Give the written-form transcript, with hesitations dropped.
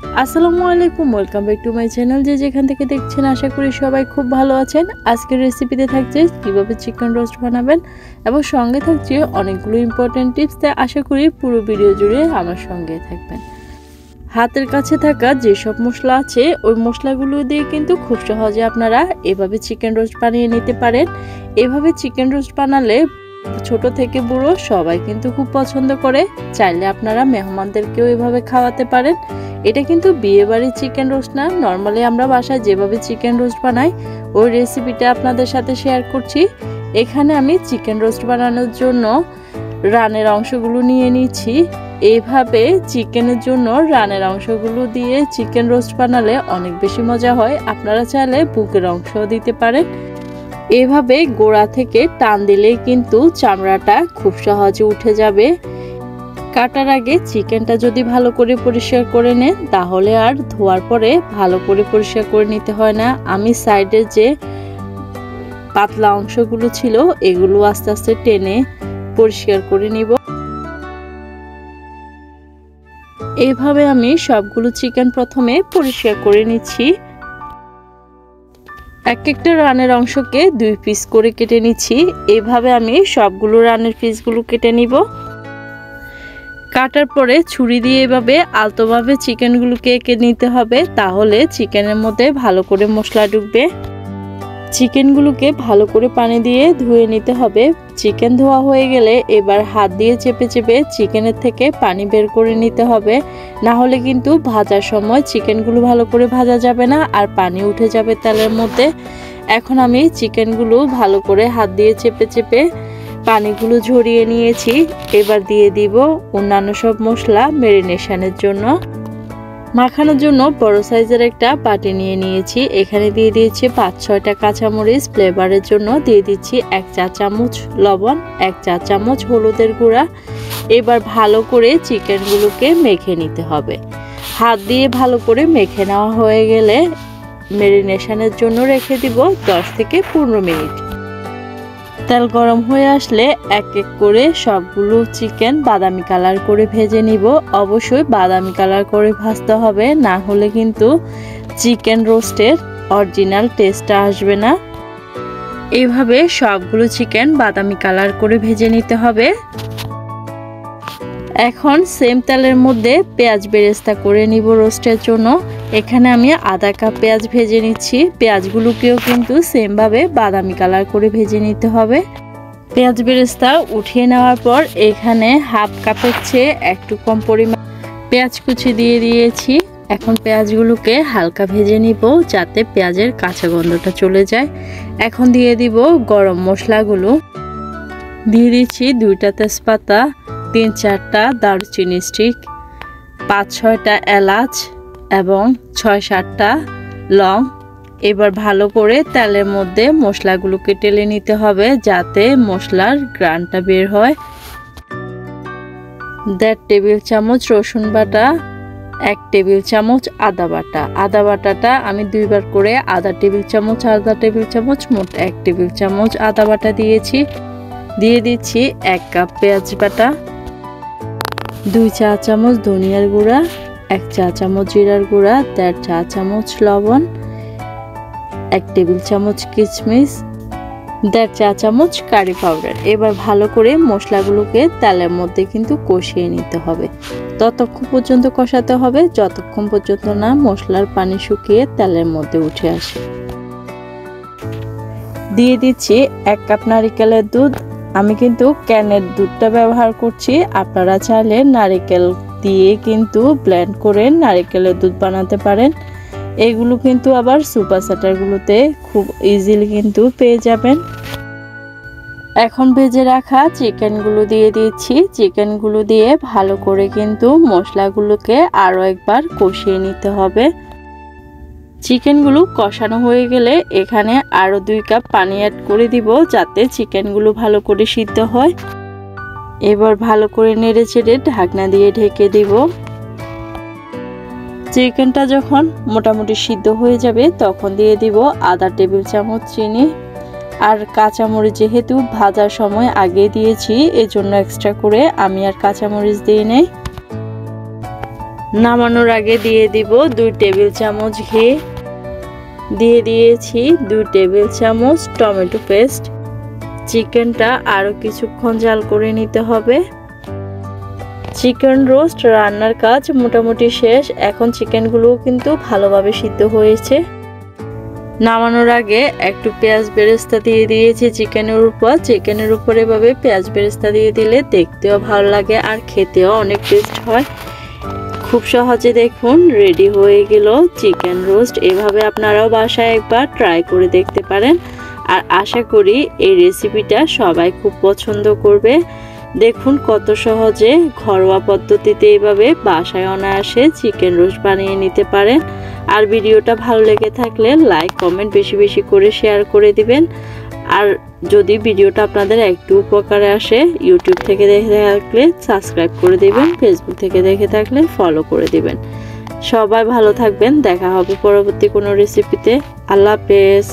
আসসালামু আলাইকুম, welcome back to my channel. যেখান থেকে দেখছেন আশা করি সবাই খুব ভালো আছেন। আজকের রেসিপিতে থাকছে কিভাবে চিকেন রোস্ট বানাবেন এবং সঙ্গে থাকছে অনেকগুলো ইম্পর্টেন্ট টিপস। তাই আশা করি পুরো ভিডিও জুড়ে আমার সঙ্গে থাকবেন। হাতের কাছে থাকা যেসব মশলা আছে ওই মশলাগুলো দিয়ে কিন্তু খুব সহজে আপনারা এভাবে চিকেন রোস্ট বানিয়ে নিতে পারেন। এভাবে চিকেন রোস্ট বানালে ছোট থেকে বুড়ো সবাই কিন্তু খুব পছন্দ করে। চাইলে আপনারা মেহমানদেরকেও এভাবে খাওয়াতে পারেন। এটা কিন্তু বিয়েবাড়ির চিকেন রোস্ট না, নর্মালি আমরা বাসায় যেভাবে চিকেন রোস্ট বানাই ওই রেসিপিটা আপনাদের সাথে শেয়ার করছি। এখানে আমি চিকেন রোস্ট বানানোর জন্য রানের অংশগুলো নিয়ে নিচ্ছি। এইভাবে চিকেনের জন্য রানের অংশগুলো দিয়ে চিকেন রোস্ট বানালে অনেক বেশি মজা হয়। আপনারা চাইলে বুকের অংশ দিতে পারেন। এভাবে গোড়া থেকে টান দিলেই কিন্তু চামড়াটা খুব সহজে উঠে যাবে। কাটার আগে চিকেনটা যদি ভালো করে পরিষ্কার করে নেন তাহলে আর ধোয়ার পরে ভালো করে পরিষ্কার করে নিতে হয় না। আমি সাইডে যে পাতলা অংশগুলো ছিল এগুলো আস্তে আস্তে টেনে পরিষ্কার করে নিব। এইভাবে আমি সবগুলো চিকেন প্রথমে পরিষ্কার করে নিচ্ছি। এক একটা রানের অংশকে 2 পিস করে কেটে নিচ্ছি। এইভাবে আমি সবগুলো রানের পিসগুলো কেটে নিব। কাটার পরে ছুরি দিয়ে এভাবে আলতোভাবে চিকেনগুলোকে এঁকে নিতে হবে, তাহলে চিকেনের মধ্যে ভালো করে মশলা ঢুকবে। চিকেনগুলোকে ভালো করে পানি দিয়ে ধুয়ে নিতে হবে। চিকেন ধোয়া হয়ে গেলে এবার হাত দিয়ে চেপে চেপে চিকেনের থেকে পানি বের করে নিতে হবে, না হলে কিন্তু ভাজার সময় চিকেনগুলো ভালো করে ভাজা যাবে না আর পানি উঠে যাবে তেলের মধ্যে। এখন আমি চিকেনগুলো ভালো করে হাত দিয়ে চেপে চেপে পানিগুলো ঝরিয়ে নিয়েছি। এবার দিয়ে দিব অন্যান্য সব মশলা ম্যারিনেশনের জন্য। মাখানোর জন্য বড় সাইজের একটা বাটি নিয়ে নিয়েছি। এখানে দিয়ে দিয়েছি 5-6টা কাঁচামরিচ, ফ্লেভারের জন্য দিয়ে দিচ্ছি 1 চা চামচ লবণ, 1 চা চামচ হলুদের গুঁড়া। এবার ভালো করে চিকেনগুলোকে মেখে নিতে হবে। হাত দিয়ে ভালো করে মেখে নেওয়া হয়ে গেলে ম্যারিনেশনের জন্য রেখে দিব 10 থেকে 15 মিনিট। তেল গরম হয়ে আসলে এক এক করে সবগুলো চিকেন বাদামি কালার করে ভেজে নিব। অবশ্যই বাদামি কালার করে ভাজতে হবে, না হলে কিন্তু চিকেন রোস্টের অরিজিনাল টেস্টটা আসবে না। এইভাবে সবগুলো চিকেন বাদামি কালার করে ভেজে নিতে হবে। এখন সেম তেলের মধ্যে পেঁয়াজ বেরেস্তা করে নিব রোস্টের জন্য। এখানে আমি আধা কাপ পেঁয়াজ ভেজে নিচ্ছি। পেঁয়াজগুলোকেও কিন্তু সেমভাবে বাদামি কালার করে ভেজে নিতে হবে। পেঁয়াজ বেরেস্তা উঠিয়ে নেওয়ার পর এখানে হাফ কাপের চেয়ে একটু কম পরিমাণ পেঁয়াজ কুচি দিয়ে দিয়েছি। এখন পেঁয়াজগুলোকে হালকা ভেজে নিব যাতে পেঁয়াজের কাঁচা গন্ধটা চলে যায়। এখন দিয়ে দিব গরম মশলাগুলো। দিয়ে দিচ্ছি 2টা তেজপাতা, 3-4টা দারুচিনি স্টিক, 5-6টা এলাচ এবং 6-7টা লং। এবার ভালো করে তেলের মধ্যে মশলাগুলোকে টেলে নিতে হবে যাতে মশলার ঘ্রাণটা বের হয়। 1.5 টেবিল চামচ রসুন বাটা, 1 টেবিল চামচ আদা বাটা। আদা বাটাটা আমি 2 বার করে আধা টেবিল চামচ মোট 1 টেবিল চামচ আদা বাটা দিয়েছি। দিয়ে দিচ্ছি 1 কাপ পেঁয়াজ বাটা, 2 চা চামচ ধনিয়ার গুঁড়া, 1 চা চামচ জিরার গুঁড়া, 1.5 চা চামচ লবণ, 1 টেবিল চামচ কিশমিশ, 1.5 চা চামচ কারি পাউডার। এবার ভালো করে মশলাগুলোকে তেলের মধ্যে কিন্তু কষিয়ে নিতে হবে। ততক্ষণ পর্যন্ত কষাতে হবে যতক্ষণ পর্যন্ত না মশলার পানি শুকিয়ে তেলের মধ্যে উঠে আসে। দিয়ে দিচ্ছি 1 কাপ নারিকেলের দুধ। আমি কিন্তু ক্যানের দুধটা ব্যবহার করছি। আপনারা চাইলে নারিকেল দিয়ে কিন্তু ব্লেন্ড করে নারিকেলের দুধ বানাতে পারেন। এগুলো কিন্তু আবার সুপার সেন্টারগুলোতে খুব ইজিলি কিন্তু পেয়ে যাবেন। এখন ভেজে রাখা চিকেনগুলো দিয়ে দিচ্ছি। চিকেনগুলো দিয়ে ভালো করে কিন্তু মশলাগুলোকে আরও একবার কষিয়ে নিতে হবে। চিকেনগুলো কষানো হয়ে গেলে এখানে আরও 2 কাপ পানি অ্যাড করে দিব যাতে চিকেনগুলো ভালো করে সিদ্ধ হয়। এবার ভালো করে নেড়ে চেড়ে ঢাকনা দিয়ে ঢেকে দিব। চিকেনটা যখন মোটামুটি সিদ্ধ হয়ে যাবে তখন দিয়ে দিব আধা টেবিল চামচ চিনি। আর কাঁচামরিচ যেহেতু ভাজার সময় আগে দিয়েছি এজন্য এক্সট্রা করে আমি আর কাঁচামরিচ দিয়ে নেই। নামানোর আগে দিয়ে দিব 2 টেবিল চামচ ঘি, দিয়ে দিয়েছি 2 টেবিল চামচ টমেটো পেস্ট। চিকেনটা আরও কিছুক্ষণ জাল করে নিতে হবে। চিকেন রোস্ট রান্নার কাজ মোটামুটি শেষ। এখন চিকেনগুলো কিন্তু ভালোভাবে সিদ্ধ হয়েছে। নামানোর আগে একটু পেঁয়াজ বেরেস্তা দিয়ে দিয়েছি চিকেনের উপর। চিকেনের উপর এভাবে পেঁয়াজ বেরেস্তা দিয়ে দিলে দেখতেও ভালো লাগে আর খেতেও অনেক টেস্ট হয়। খুব সহজে দেখুন রেডি হয়ে গেল চিকেন রোস্ট। এভাবে আপনারাও বাসায় একবার ট্রাই করে দেখতে পারেন আর আশা করি এই রেসিপিটা সবাই খুব পছন্দ করবে। দেখুন কত সহজে ঘরোয়া পদ্ধতিতে এইভাবে বাসায় অনায়াসে চিকেন রোস্ট বানিয়ে নিতে পারেন। আর ভিডিওটা ভালো লেগে থাকলে লাইক কমেন্ট বেশি বেশি করে শেয়ার করে দিবেন। আর যদি ভিডিওটা আপনাদের একটু উপকারে আসে ইউটিউব থেকে দেখে থাকলে সাবস্ক্রাইব করে দিবেন, ফেসবুক থেকে দেখে থাকলে ফলো করে দিবেন। সবাই ভালো থাকবেন, দেখা হবে পরবর্তী কোনো রেসিপিতে। আল্লাহ হাফেজ।